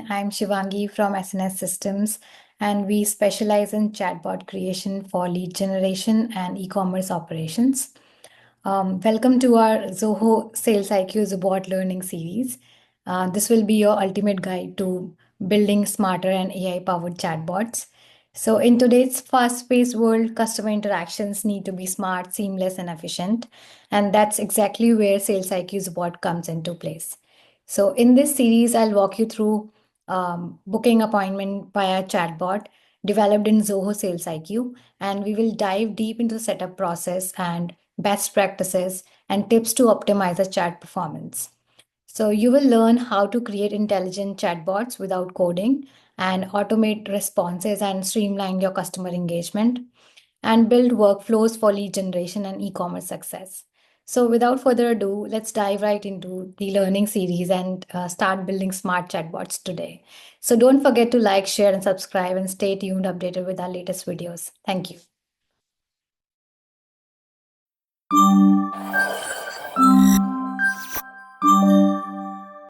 I'm Shivangi from SNS Systems, and we specialize in chatbot creation for lead generation and e-commerce operations. Welcome to our Zoho SalesIQ Zobot learning series. This will be your ultimate guide to building smarter and AI-powered chatbots. So, in today's fast-paced world, customer interactions need to be smart, seamless, and efficient, and that's exactly where SalesIQ Zobot comes into place. So, in this series, I'll walk you through booking appointment via chatbot developed in Zoho SalesIQ, and we will dive deep into the setup process and best practices and tips to optimize the chat performance. So, you will learn how to create intelligent chatbots without coding and automate responses and streamline your customer engagement and build workflows for lead generation and e-commerce success. So without further ado, let's dive right into the learning series and start building smart chatbots today. So don't forget to like, share, and subscribe, and stay tuned updated with our latest videos. Thank you.